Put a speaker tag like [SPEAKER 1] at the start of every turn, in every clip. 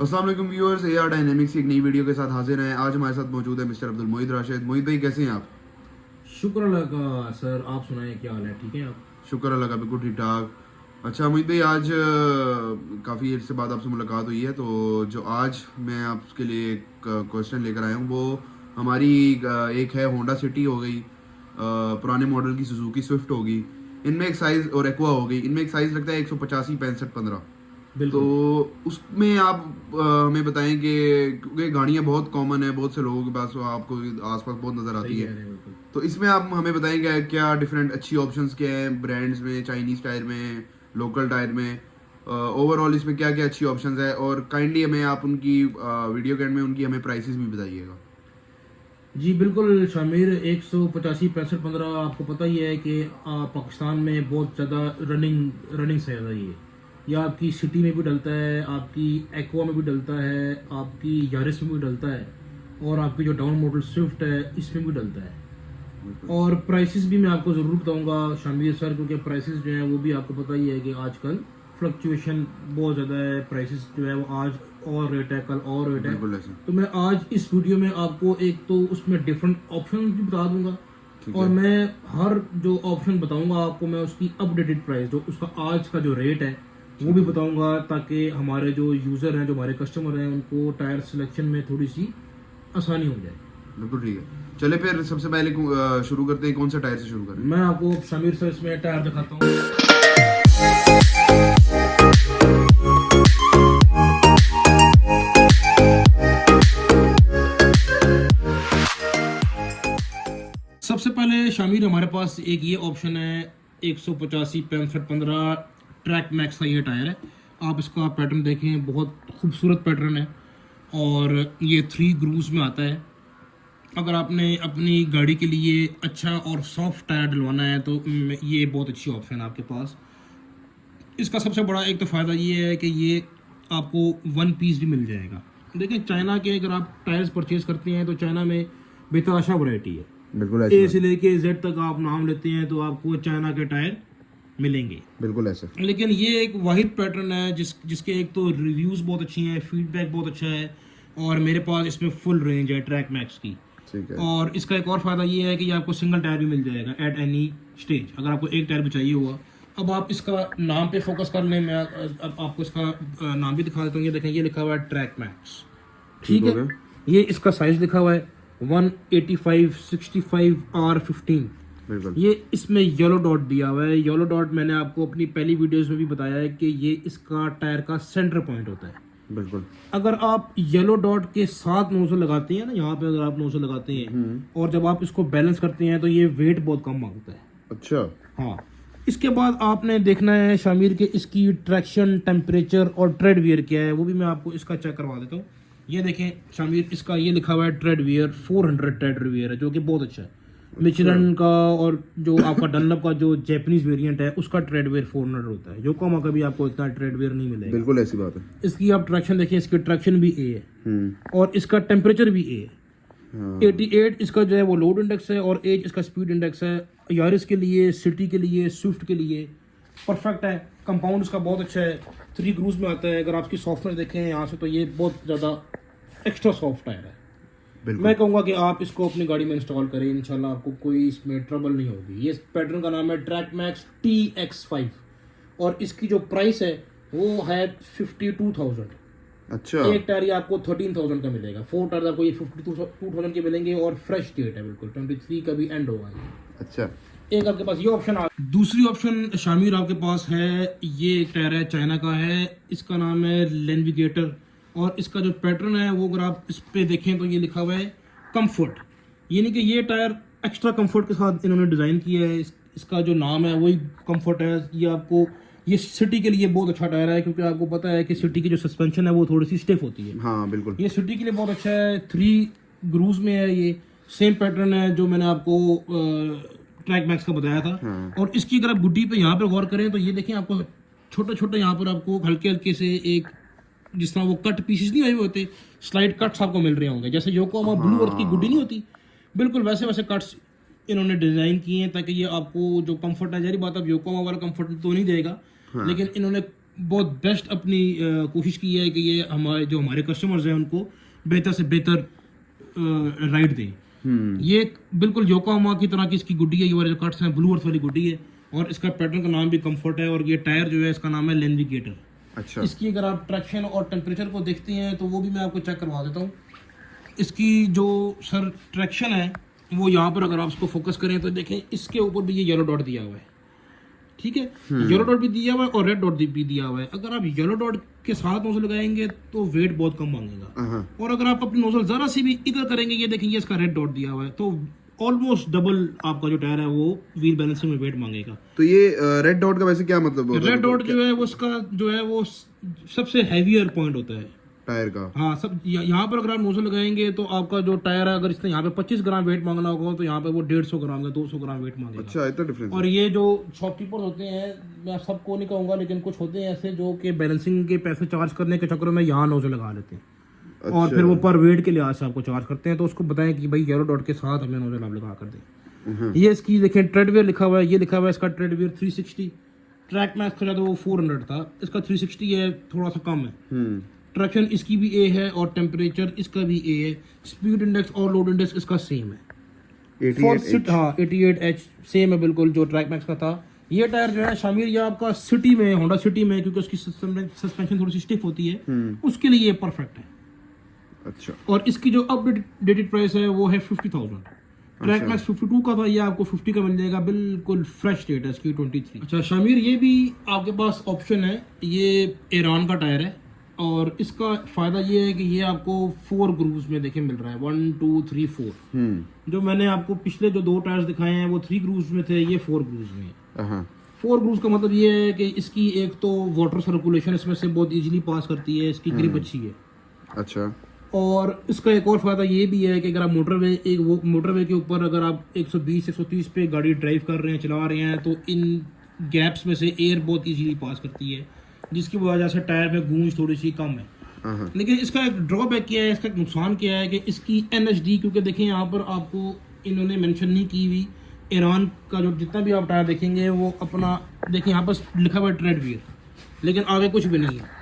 [SPEAKER 1] अस्सलाम वालेकुम viewers, AR dynamics की एक नई वीडियो के साथ हाजिर हैं। आज हमारे साथ मौजूद है मिस्टर अब्दुल मोहित राशिद। मोहित भाई कैसे हैं आप?
[SPEAKER 2] शुक्र अल्लाह का। सर आप सुनाएं, क्या हाल है? ठीक है आप?
[SPEAKER 1] शुक्र अल्लाह का, बिल्कुल ठीक ठाक। अच्छा मोहित भाई, आज काफ़ी देर से बाद आपसे मुलाकात हुई है, तो जो आज मैं आपके लिए एक क्वेश्चन लेकर आया हूँ वो हमारी एक है होंडा सिटी हो गई, पुराने मॉडल की सुजुकी स्विफ्ट होगी, इनमें एक साइज़, और एक्वा हो गई, इनमें एक साइज़ लगता है 185 65 15। तो
[SPEAKER 2] बिल्कुल।
[SPEAKER 1] उसमें आप हमें बताएं कि क्योंकि गाड़ियाँ बहुत कॉमन है, बहुत से लोगों के पास वो आपको आसपास बहुत नज़र आती
[SPEAKER 2] सही
[SPEAKER 1] है,
[SPEAKER 2] कह रहे हैं, बिल्कुल।
[SPEAKER 1] तो इसमें आप हमें बताएं क्या क्या डिफरेंट अच्छी ऑप्शंस क्या हैं ब्रांड्स में, चाइनीज़ टायर में, लोकल टायर में, ओवरऑल इसमें क्या क्या अच्छी ऑप्शंस है, और काइंडली हमें आप उनकी वीडियो के एंड में उनकी हमें प्राइसेस भी बताइएगा।
[SPEAKER 2] जी बिल्कुल शामिर, 185 65 15 आपको पता ही है कि पाकिस्तान में बहुत ज़्यादा रनिंग से है ये आपकी सिटी में भी डलता है, आपकी एक्वा में भी डलता है, आपकी यारिस में भी डलता है, और आपकी जो डाउन मॉडल स्विफ्ट है इसमें भी डलता है। और प्राइसेस भी मैं आपको ज़रूर बताऊंगा शामिर सर, क्योंकि प्राइसेस जो हैं वो भी आपको पता ही है कि आजकल फ्लक्चुएशन बहुत ज़्यादा है। प्राइसेस जो है वो आज और रेट है, कल और रेट है।
[SPEAKER 1] बिल्कुल ऐसे।
[SPEAKER 2] तो मैं आज इस वीडियो में आपको एक तो उसमें डिफरेंट ऑप्शन भी बता दूंगा,
[SPEAKER 1] ठीक
[SPEAKER 2] और
[SPEAKER 1] है।
[SPEAKER 2] मैं हर जो ऑप्शन बताऊंगा आपको मैं उसकी अपडेटेड प्राइस, जो उसका आज का जो रेट है वो भी बताऊंगा, ताकि हमारे जो यूज़र हैं, जो हमारे कस्टमर हैं, उनको टायर सिलेक्शन में थोड़ी सी आसानी हो जाए।
[SPEAKER 1] बिल्कुल ठीक है। चले फिर सबसे पहले शुरू करते हैं, कौन सा टायर से शुरू करें?
[SPEAKER 2] मैं आपको शामिर सर इसमें टायर दिखाता हूँ। सबसे पहले शामिर हमारे पास एक ये ऑप्शन है 185 65 15 ट्रैक मैक्स का ये टायर है। आप इसका पैटर्न देखें, बहुत खूबसूरत पैटर्न है, और ये 3 ग्रूव्स में आता है। अगर आपने अपनी गाड़ी के लिए अच्छा और सॉफ्ट टायर डलवाना है तो ये बहुत अच्छी ऑप्शन है आपके पास। इसका सबसे बड़ा एक तो फ़ायदा ये है कि ये आपको वन पीस भी मिल जाएगा। देखिए चाइना के अगर आप टायर्स परचेज करते हैं तो चाइना में बेतहाशा वैरायटी है।
[SPEAKER 1] बिल्कुल
[SPEAKER 2] ए
[SPEAKER 1] ऐसे।
[SPEAKER 2] से लेके जेड तक आप नाम लेते हैं तो आपको चाइना के टायर मिलेंगे।
[SPEAKER 1] बिल्कुल ऐसे।
[SPEAKER 2] लेकिन ये एक वाहिद पैटर्न है जिसके एक तो रिव्यूज़ बहुत अच्छी हैं, फीडबैक बहुत अच्छा है, और मेरे पास इसमें फुल रेंज है ट्रैक मैक्स की।
[SPEAKER 1] ठीक है।
[SPEAKER 2] और इसका एक और फ़ायदा ये है कि ये आपको सिंगल टायर भी मिल जाएगा एट एनी स्टेज, अगर आपको एक टायर भी चाहिए हुआ। अब आप इसका नाम पे फोकस कर लें, मैं अब आपको इसका नाम भी दिखा देता हूँ। ये देखें, ये लिखा हुआ है ट्रैक मैक्स, ठीक
[SPEAKER 1] हो
[SPEAKER 2] है।
[SPEAKER 1] गया।
[SPEAKER 2] ये इसका साइज़ लिखा हुआ है 185 65 R15।
[SPEAKER 1] बिल्कुल।
[SPEAKER 2] ये इसमें येलो डॉट दिया हुआ है। येलो डॉट मैंने आपको अपनी पहली वीडियोस में भी बताया है कि ये इसका टायर का सेंटर पॉइंट होता है।
[SPEAKER 1] बिल्कुल।
[SPEAKER 2] अगर आप येलो डॉट के साथ नोजल लगाते हैं ना, यहाँ पे अगर आप नोजल लगाते हैं और जब आप इसको बैलेंस करते हैं तो ये वेट बहुत कम मांगता है।
[SPEAKER 1] अच्छा।
[SPEAKER 2] हाँ, इसके बाद आपने देखना है शामिर के इसकी ट्रैक्शन, टेम्परेचर और ट्रेड वियर क्या है, वो भी मैं आपको इसका चेक करवा देता हूँ। ये देखें शामिर, इसका ये लिखा हुआ है ट्रेड वियर 400 ट्रेड वियर है, जो कि बहुत अच्छा है। मिचलन का और जो आपका डनलप का जो जैपनीज वेरिएंट है उसका ट्रेड वेयर 400 होता है। योकोहामा का भी आपको इतना ट्रेड वेयर नहीं मिलेगा।
[SPEAKER 1] बिल्कुल ऐसी बात है।
[SPEAKER 2] इसकी आप ट्रैक्शन देखिए, इसकी ट्रैक्शन भी ए है और इसका टेम्परेचर भी ए है।
[SPEAKER 1] हाँ।
[SPEAKER 2] 88 इसका जो है वो लोड इंडेक्स है, और 8 इसका स्पीड इंडेक्स है। यारिस के लिए, सिटी के लिए, स्विफ्ट के लिए परफेक्ट है। कंपाउंड इसका बहुत अच्छा है, 3 ग्रूव्स में आता है। अगर आपकी सॉफ्टवेयर देखें यहाँ से तो ये बहुत ज़्यादा एक्स्ट्रा सॉफ्ट टायर है। मैं कहूँगा कि आप इसको अपनी गाड़ी में इंस्टॉल करें, इंशाल्लाह आपको कोई इसमें ट्रबल नहीं होगी। ये पैटर्न का नाम है ट्रैक मैक्स TX5, और इसकी जो प्राइस है वो है 52,000।
[SPEAKER 1] अच्छा।
[SPEAKER 2] एक टायर ये आपको 13,000 का मिलेगा। 4 टायर आपको ये 52,000 के मिलेंगे, और फ्रेश डेट है, बिल्कुल 23 का भी एंड होगा ये।
[SPEAKER 1] अच्छा।
[SPEAKER 2] एक आपके पास ये ऑप्शन आ। दूसरी ऑप्शन शामिर आपके पास है, ये एक टायर है, चाइना का है, इसका नाम है लेनविगेटर, और इसका जो पैटर्न है वो अगर आप इस पे देखें तो ये लिखा हुआ है कंफर्ट, यानी कि ये टायर एक्स्ट्रा कंफर्ट के साथ इन्होंने डिज़ाइन किया है। इसका जो नाम है वही कंफर्ट है। ये आपको, ये सिटी के लिए बहुत अच्छा टायर है, क्योंकि आपको पता है कि सिटी की जो सस्पेंशन है वो थोड़ी सी स्टिफ होती है।
[SPEAKER 1] हाँ बिल्कुल।
[SPEAKER 2] ये सिटी के लिए बहुत अच्छा है। 3 ग्रूव्स में है, ये सेम पैटर्न है जो मैंने आपको ट्रैक मैक्स का बताया था।
[SPEAKER 1] हाँ।
[SPEAKER 2] और इसकी अगर आप गुड्डी पे यहाँ पे गौर करें तो ये देखें, आपको छोटे छोटे यहाँ पर आपको हल्के हल्के से एक, जिस तरह वो कट पीसेस नहीं हुए होते, स्लाइड कट्स आपको मिल रहे होंगे, जैसे योकोहामा ब्लू अर्थ की गुड्डी नहीं होती, बिल्कुल वैसे वैसे कट्स इन्होंने डिज़ाइन किए हैं, ताकि ये आपको जो कंफर्ट है, जारी बात अब योकोहामा वाला कंफर्ट तो नहीं देगा, लेकिन इन्होंने बहुत बेस्ट अपनी कोशिश की है कि ये हमारे कस्टमर्स हैं उनको बेहतर से बेहतर राइड दें। ये बिल्कुल योकोहामा की तरह की इसकी गुड्डी है, ये वाले जो कट्स हैं ब्लू अर्थ वाली गुड्डी है, और इसका पैटर्न का नाम भी कंफर्ट है, और ये टायर जो है इसका नाम है लेनविगेटर।
[SPEAKER 1] अच्छा,
[SPEAKER 2] इसकी अगर आप ट्रैक्शन और टेम्परेचर को देखते हैं तो वो भी मैं आपको चेक करवा देता हूँ। इसकी जो सर ट्रैक्शन है वो यहाँ पर अगर आप इसको फोकस करें तो देखें इसके ऊपर भी ये येलो डॉट दिया हुआ है, ठीक है, येलो डॉट भी दिया हुआ है और रेड डॉट भी दिया हुआ है। अगर आप येलो डॉट के साथ नोजल लगाएंगे तो वेट बहुत कम मांगेगा, और अगर आप अपनी नोजल जरा सी भी इधर करेंगे, ये देखेंगे इसका रेड डॉट दिया हुआ है, तो ऑलमोस्ट डबल आपका जो टायर है वो व्हील बैलेंसिंग में वेट मांगेगा।
[SPEAKER 1] तो ये रेड डॉट का वैसे क्या मतलब होता है?
[SPEAKER 2] रेड डॉट जो है वो उसका जो है वो सबसे हैवियर पॉइंट होता है
[SPEAKER 1] टायर का।
[SPEAKER 2] हाँ, सब यहाँ पर अगर आप नोजल लगाएंगे तो आपका जो टायर है, अगर इसने यहाँ पे 25 ग्राम वेट मांगना होगा तो यहाँ पे वो 150 ग्राम या 200 ग्राम वेट मांगेगा।
[SPEAKER 1] अच्छा, इतना डिफरेंस।
[SPEAKER 2] और ये जो शॉपकीपर्स होते हैं, मैं सबको नहीं कहूँगा लेकिन कुछ होते हैं ऐसे जो कि बैलेंसिंग के पैसे चार्ज करने के चक्कर में यहाँ नोजल लगा लेते हैं, और फिर वो पर वेट के लिहाज से आपको चार्ज करते हैं। तो उसको बताएं कि भाई येलो डॉट के साथ हमें नोजल आप लगा कर दें। ये इसकी देखें ट्रेडवेयर लिखा हुआ है, ये लिखा हुआ है इसका ट्रेडवेयर 360, ट्रैक मैक्स का वो 400 था, इसका 360 है, थोड़ा सा कम है। ट्रैक्शन इसकी भी ए है और टेम्परेचर इसका भी ए है। स्पीड इंडेक्स और लोड इंडेक्स इसका सेम है। 88H सेम है बिल्कुल जो ट्रैक मैक्स का था। ये टायर जो है शामिर, ये आपका सिटी में, होंडा सिटी में, क्योंकि उसकी सस्पेंशन थोड़ी सी स्टिफ होती है, उसके लिए ये परफेक्ट है।
[SPEAKER 1] अच्छा,
[SPEAKER 2] और इसकी जो अपडेटेड प्राइस है वो है 50,000। ट्रैक मैक्स 52 का था, ये आपको 50 का मिल जाएगा, बिल्कुल फ्रेश रेट है इसकी 23। अच्छा शामिर, ये भी आपके पास ऑप्शन है, ये ईरान का टायर है, और इसका फायदा ये है कि ये आपको 4 ग्रूव्स में देखे मिल रहा है, 1 2 3 4। जो मैंने आपको पिछले जो 2 टायर्स दिखाए हैं वो 3 ग्रूव्स में थे, ये 4 ग्रूव्स में है। 4 ग्रूव्स का मतलब ये है कि इसकी एक तो वाटर सर्कुलेशन इसमें से बहुत इजीली पास करती है, इसकी ग्रिप अच्छी है।
[SPEAKER 1] अच्छा,
[SPEAKER 2] और इसका एक और फायदा ये भी है कि अगर आप मोटरवे के ऊपर अगर आप 120-130 पे गाड़ी ड्राइव कर रहे हैं, चला रहे हैं, तो इन गैप्स में से एयर बहुत इजीली पास करती है, जिसकी वजह से टायर में गूंज थोड़ी सी कम है। लेकिन इसका एक ड्रॉबैक क्या है, इसका एक नुकसान क्या है कि इसकी NHD, क्योंकि देखें यहाँ पर आपको इन्होंने मेंशन नहीं की हुई, ईरान का जो जितना भी आप टायर देखेंगे वो अपना देखें यहाँ पर लिखा हुआ है ट्रेडवेयर, लेकिन आगे कुछ भी नहीं है।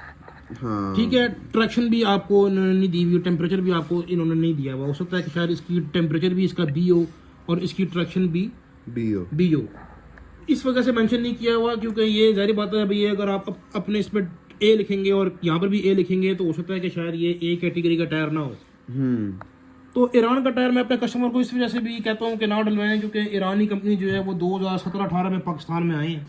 [SPEAKER 1] हाँ,
[SPEAKER 2] ठीक है, ट्रैक्शन भी आपको इन्होंने नहीं दी हुई, टेम्परेचर भी आपको इन्होंने नहीं दिया हुआ। हो सकता है कि शायद इसकी टेम्परेचर भी इसका B हो और इसकी ट्रैक्शन भी B हो, इस वजह से मेंशन नहीं किया हुआ, क्योंकि ये जाहिर बात है भैया, अगर आप अपने इसमें A लिखेंगे और यहाँ पर भी A लिखेंगे तो हो सकता है कि शायद ये A कैटेगरी का टायर ना हो। तो ईरान का टायर मैं अपने कस्टमर को इस वजह से भी कहता हूँ कि ना डलवाएं, क्योंकि ईरानी कंपनी जो है वो 2017-18 में पाकिस्तान में आए हैं,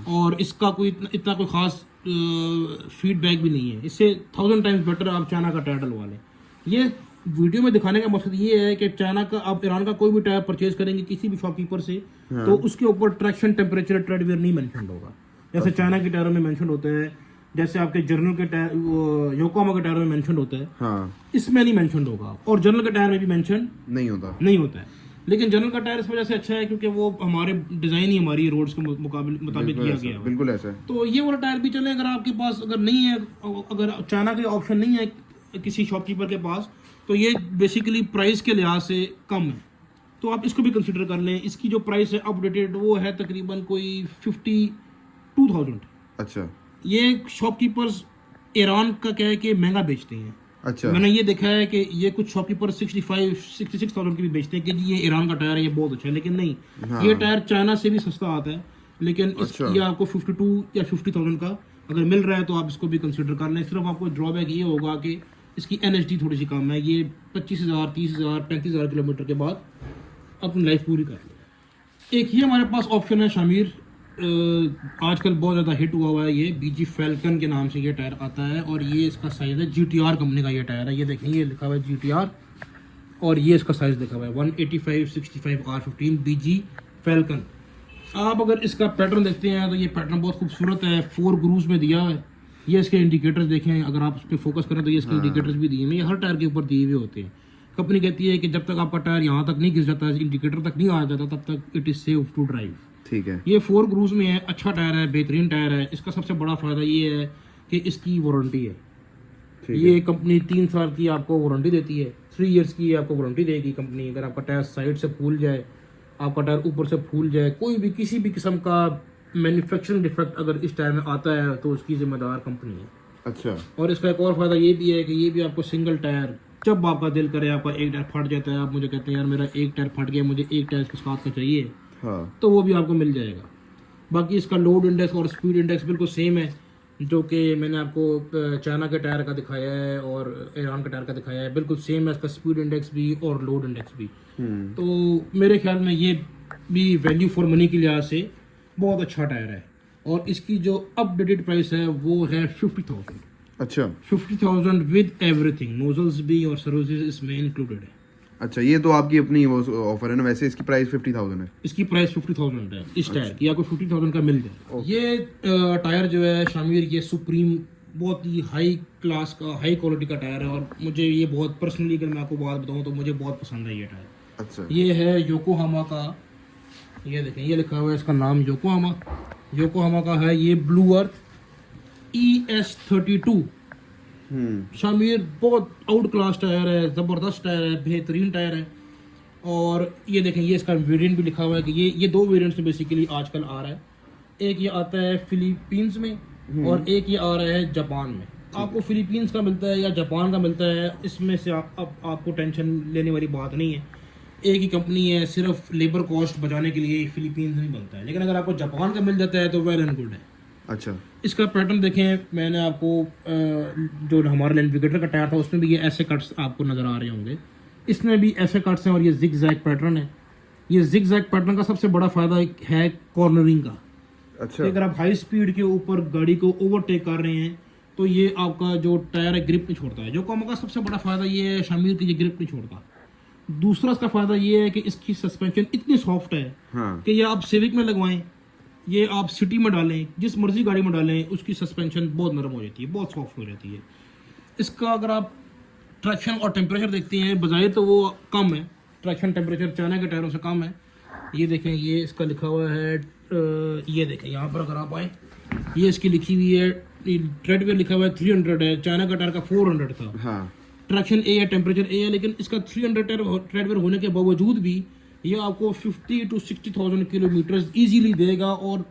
[SPEAKER 2] और इसका कोई इतना कोई खास फीडबैक भी नहीं है। इससे 1000 टाइम्स बेटर आप चाइना का टायर डलवा लें। ये वीडियो में दिखाने का मकसद ये है कि चाइना का, आप ईरान का कोई भी टायर परचेज करेंगे किसी भी शॉपकीपर से, तो उसके ऊपर ट्रैक्शन, टेम्परेचर, ट्रेडवेयर नहीं मेंशन होगा, जैसे चाइना के टायरों में मेंशन होते हैं, जैसे आपके जर्नल के टायर, योकोहामा के टायर में मेंशन होता है। हाँ। इसमें नहीं मेंशन होगा, और जर्नल के टायर में भी मेंशन नहीं होता है। लेकिन जर्नल का टायर इस वजह से अच्छा है क्योंकि वो हमारे डिजाइन ही हमारी रोड्स के मुताबिक किया गया है।
[SPEAKER 1] बिल्कुल ऐसा है।
[SPEAKER 2] तो ये वाला टायर भी चले, अगर आपके पास अगर नहीं है, अगर चाइना के ऑप्शन नहीं है किसी शॉपकीपर के पास, तो ये बेसिकली प्राइस के लिहाज से कम है, तो आप इसको भी कंसिडर कर लें। इसकी जो प्राइस है अपडेटेड वो है तकरीबन कोई 52,000। अच्छा। ये शॉपकीपर्स ईरान का क्या है कि महंगा बेचते हैं। अच्छा। मैंने ये देखा है कि ये कुछ शॉपकीपर 65-66,000 की भी बेचते हैं कि जी ये ईरान का टायर है, ये बहुत अच्छा है, लेकिन नहीं। हाँ। ये टायर चाइना से भी सस्ता आता है, लेकिन अच्छा। ये आपको 52 या 50,000 का अगर मिल रहा है तो आप इसको भी कंसिडर कर लें। सिर्फ आपको ड्रॉबैक ये होगा कि इसकी NHD थोड़ी सी कम है, ये 25,000, 30,000, 35,000 किलोमीटर के बाद अपनी लाइफ पूरी कर ले। एक ही हमारे पास ऑप्शन है शामिर, आजकल बहुत ज़्यादा हिट हुआ है, ये BG फैल्कन के नाम से ये टायर आता है, और ये इसका साइज़ है, GTR कंपनी का ये टायर है। ये देखें, ये लिखा हुआ है GTR, और ये इसका साइज़ लिखा हुआ है 185/65 BG फैल्कन। आप अगर इसका पैटर्न देखते हैं तो ये पैटर्न बहुत खूबसूरत है, 4 ग्रूव्स में दिया है। ये इसके इंडिकेटर्स देखें, अगर आप उस पर फोकस करें तो ये इसके इंडिकेटर्स भी दिए हैं, ये हर टायर के ऊपर दिए हुए होते हैं। कंपनी कहती है कि जब तक आपका टायर यहाँ तक नहीं घिस जाता, इंडिकेटर तक नहीं आ जाता, तब तक it is safe to drive. ठीक है। ये 4 ग्रूव्स में है, अच्छा टायर है, बेहतरीन टायर है। इसका सबसे बड़ा फायदा ये है कि इसकी वारंटी है। ये कंपनी 3 साल की आपको वारंटी देती है, 3 इयर्स की आपको वारंटी देगी कंपनी। अगर आपका टायर साइड से फूल जाए, आपका टायर ऊपर से फूल जाए, कोई भी किसी भी किस्म का मैन्युफैक्चरिंग डिफेक्ट अगर इस टायर में आता है तो उसकी जिम्मेदार कंपनी है।
[SPEAKER 1] अच्छा
[SPEAKER 2] और इसका एक और फायदा ये भी है कि ये भी आपको सिंगल टायर, जब आपका दिल करे आपका एक टायर फट जाता है, आप मुझे कहते हैं यार मेरा एक टायर फट गया, मुझे एक टायर इसके साथ का चाहिए,
[SPEAKER 1] हाँ
[SPEAKER 2] तो वो भी आपको मिल जाएगा। बाकी इसका लोड इंडेक्स और स्पीड इंडेक्स बिल्कुल सेम है, जो कि मैंने आपको चाइना के टायर का दिखाया है और ईरान के टायर का दिखाया है, बिल्कुल सेम है इसका स्पीड इंडेक्स भी और लोड इंडेक्स भी। तो मेरे ख्याल में ये भी वैल्यू फॉर मनी के लिहाज से बहुत अच्छा टायर है। और इसकी जो अपडेटेड प्राइस है वो है 50,000।
[SPEAKER 1] अच्छा
[SPEAKER 2] 50,000 विद एवरीथिंग, नोजल्स भी और सर्विसेज इसमें इंक्लूडेड है।
[SPEAKER 1] अच्छा, ये तो आपकी अपनी वो ऑफर है ना, वैसे इसकी प्राइस 50,000 है।
[SPEAKER 2] इसकी प्राइस 50,000 है इस टायर की, आपको 50,000 का मिल जाए। ये टायर जो है शामिर, ये सुप्रीम बहुत ही हाई क्लास का, हाई क्वालिटी का टायर है और मुझे ये बहुत पर्सनली अगर मैं आपको बात बताऊं तो मुझे बहुत पसंद है ये टायर।
[SPEAKER 1] अच्छा
[SPEAKER 2] ये है योकोहामा का, ये देखें ये लिखा हुआ है इसका नाम योकोहामा का है। ये ब्लू अर्थ ES32 शामिर बहुत आउट क्लास टायर है, ज़बरदस्त टायर है, बेहतरीन टायर है। और ये देखें ये इसका वेरिएंट भी लिखा हुआ है कि ये दो वेरिएंट्स में बेसिकली आजकल आ रहा है। एक ये आता है फिलीपींस में और एक ये आ रहा है जापान में। आपको फिलीपींस का मिलता है या जापान का मिलता है, इसमें से आपको टेंशन लेने वाली बात नहीं है। एक ही कंपनी है, सिर्फ लेबर कॉस्ट बचाने के लिए फिलीपींस में बनता है, लेकिन अगर आपको जापान का मिल जाता है तो वेल एंड गुड है।
[SPEAKER 1] अच्छा,
[SPEAKER 2] इसका पैटर्न देखें, मैंने आपको जो हमारा लैंडविगेटर का टायर था उसमें भी ये ऐसे कट्स आपको नज़र आ रहे होंगे, इसमें भी ऐसे कट्स हैं और ये जिग जैग पैटर्न है। ये जिग जैग पैटर्न का सबसे बड़ा फायदा है कॉर्नरिंग का।
[SPEAKER 1] अच्छा
[SPEAKER 2] कि अगर आप हाई स्पीड के ऊपर गाड़ी को ओवरटेक कर रहे हैं तो ये आपका जो टायर है ग्रिप नहीं छोड़ता है। जो कॉमो का सबसे बड़ा फायदा ये है शामिर की, ये ग्रिप नहीं छोड़ता। दूसरा इसका फायदा ये है कि इसकी सस्पेंशन इतनी सॉफ्ट है कि ये आप सिविक में लगवाएं, ये आप सिटी में डालें, जिस मर्जी गाड़ी में डालें, उसकी सस्पेंशन बहुत नरम हो जाती है, बहुत सॉफ्ट हो जाती है। इसका अगर आप ट्रैक्शन और टेम्परेचर देखते हैं, बजाय तो वो कम है, ट्रैक्शन टेम्परेचर चाइना के टायरों से कम है। ये देखें ये इसका लिखा हुआ है, ये देखें यहाँ पर अगर आप आए, ये इसकी लिखी हुई है, ट्रेडवेयर लिखा हुआ है 300 है, चाइना का टायर का 400 था।
[SPEAKER 1] हाँ,
[SPEAKER 2] ट्रैक्शन ए है, टेम्परेचर ए है, लेकिन इसका 300 ट्रेडवेयर होने के बावजूद भी ये आपको 50 to 60,000 किलोमीटर इजीली देगा और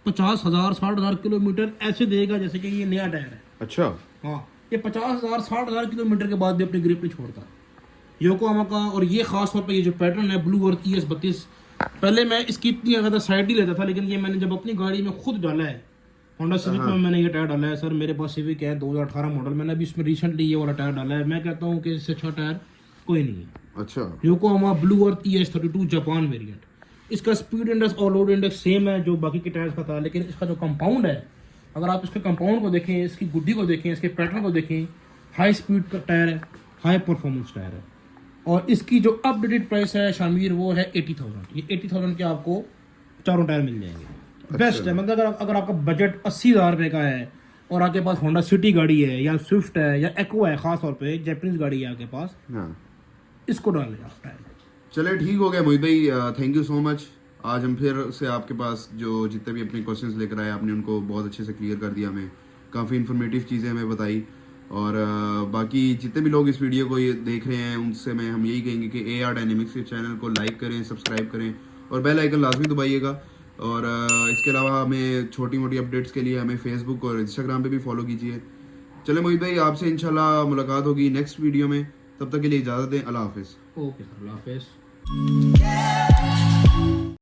[SPEAKER 2] 50,000 60,000 किलोमीटर ऐसे देगा जैसे कि ये नया टायर है।
[SPEAKER 1] अच्छा,
[SPEAKER 2] हाँ, ये 50,000 60,000 किलोमीटर के बाद भी अपनी ग्रिप नहीं छोड़ता योकोहामा का। और ये खास तौर पर ये जो पैटर्न है ब्लू अर्थ ES32, पहले मैं इसकी इतनी ज़्यादा साइड ही लेता था, लेकिन ये मैंने जब अपनी गाड़ी में खुद डाला है, होंडा सिविक में मैंने ये टायर डाला है। सर मेरे पास सिविक है 2018 मॉडल, मैंने अभी इसमें रिसेंटली ये वाला टायर डाला है। मैं कहता हूँ कि इससे अच्छा टायर कोई नहीं है।
[SPEAKER 1] अच्छा,
[SPEAKER 2] योकोहामा ब्लू अर्थ ES32 जापान वेरिएंट। इसका स्पीड इंडेक्स और लोड इंडेक्स सेम है जो बाकी के टायर्स का था, लेकिन इसका जो कंपाउंड है, अगर आप इसके कंपाउंड को देखें, इसकी गुड्डी को देखें, इसके पैटर्न को देखें, हाई स्पीड का टायर है, हाई परफॉर्मेंस टायर है। और इसकी जो अपडेटेड प्राइस है शामिर वो है 80,000। ये 80,000 के आपको चारों टायर मिल जाएंगे। बेस्ट है, मतलब अगर आपका बजट 80,000 रुपये का है और आपके पास होंडा सिटी गाड़ी है या स्विफ्ट है या एको है, खास तौर पे जैपनीज गाड़ी है आपके पास,
[SPEAKER 1] हाँ,
[SPEAKER 2] इसको डाल लें आप टायर।
[SPEAKER 1] चले ठीक हो गया मोहित भाई, थैंक यू सो मच। आज हम फिर से आपके पास जो जितने भी अपने क्वेश्चंस लेकर आए, आपने उनको बहुत अच्छे से क्लियर कर दिया, हमें काफ़ी इन्फॉर्मेटिव चीज़ें हमें बताई। और बाकी जितने भी लोग इस वीडियो को ये देख रहे हैं उनसे हम यही कहेंगे कि AR डायनेमिक्स के चैनल को लाइक करें, सब्सक्राइब करें और बेल आइकन लाजमी दबाइएगा। और इसके अलावा हमें छोटी मोटी अपडेट्स के लिए हमें फेसबुक और इंस्टाग्राम पे भी फॉलो कीजिए। चले मोहित भाई, आपसे इंशाल्लाह मुलाकात होगी नेक्स्ट वीडियो में, तब तक के लिए इजाज़त दें। अल्लाह हाफिज़।
[SPEAKER 2] ओके सर, अल्लाह हाफिज़।